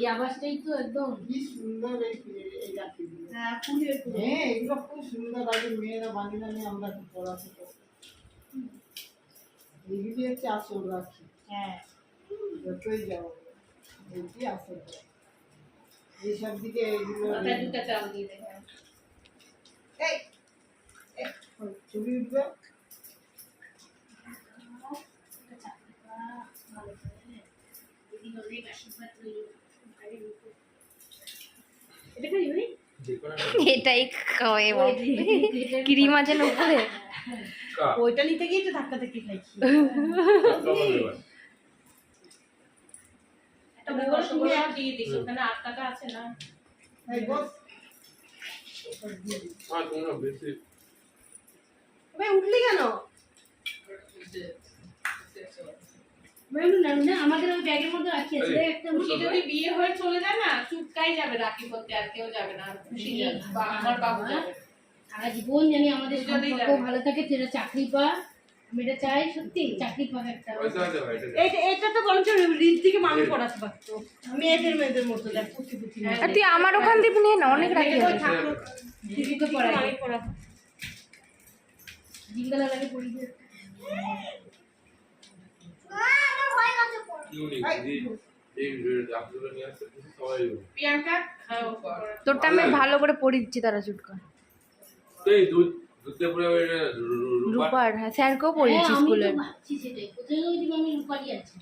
এই আবাসটাই তো একদম কি সুন্দর এই রাখিগুলো। হ্যাঁ ফুলের ফুল। হ্যাঁ এগুলো খুব সুন্দর। আগে মেয়েরা বানিয়ে বানিয়ে আমরা কি পড়াতে করতাম। এগুলি হচ্ছে আসল রাখি। হ্যাঁ যতই যাও এইটি আসল রাখি। এইসব দিকে এগুলো মাথায় দুটো চাল দিয়ে দেবে। এই ছবি উঠবে। এটাই খাওয়াই ক্রিম আছে না উপরে। ওইটা নিতে গিয়ে তো ধাক্কা ধাক্কি খাইছি। একটা বড় রসগোল্লা দিয়ে দিস, ওখানে 8 টাকা আছে না? এই বস তোমরা বেশি ভাই উঠলি কেন? আমাদের ওই ব্যাগের মধ্যে রাখি আছে একটা। খুশি যদি বিয়ে হয়ে চলে যায় না, চুপকাই যাবে রাখি করতে, আর কেউ যাবে না। খুশি যাবে, আমার বাবু যাবে। সারা জীবন জানি আমাদের সম্পর্ক ভালো থাকে, তুই চাকরি পা। আমি এটা চাই, সত্যি চাকরি পাবে একটা। পয়সা আছে ভাই এটা তো বরঞ্চ রিল থেকে মামি পড়াতে পারতো। মেয়েদের মতো দেখ পুচি পুচি। আর তুই আমার ওখান থেকে নিয়ে না, অনেক রাখি আছে। দিদিকে পড়াই, আমি পড়াবো। জিঙ্গলা লাগে পড়ি দিয়ে। প্রিয়াঙ্কা তোরটা আমি ভালো করে পড়ে দিচ্ছি, তারা চুট কর। রূপার, হ্যাঁ স্যারকেও পড়িয়েছি স্কুলে। ভাবছি সেটাই, কোথায় ওই আমি রূপালি আছি।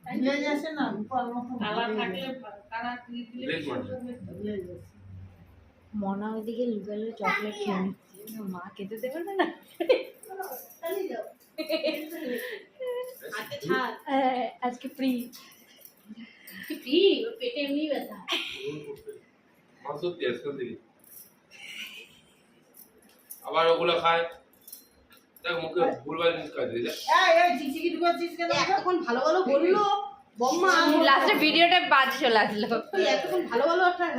ভিলেজ আসে না রূপার মতো কালার থাকলে কালার দিলে মনা ওইদিকে লুকালে চকলেট খেয়ে নিচ্ছে, মা খেতে দেবে না। হাতে ছাড়। আজকে ফ্রি ফ্রি, ওর পেটে এমনি ব্যথা। আবার ওগুলো খায়, দেখ মুখে ভুলভাল জিনিস খাই দিই। এই চিকচিকি ঢুকাচ্ছিস কেন? এতক্ষণ ভালো ভালো বললো বম্মা, লাস্টে ভিডিওটা বাজে চলে আসলো। এতক্ষণ ভালো ভালো একটা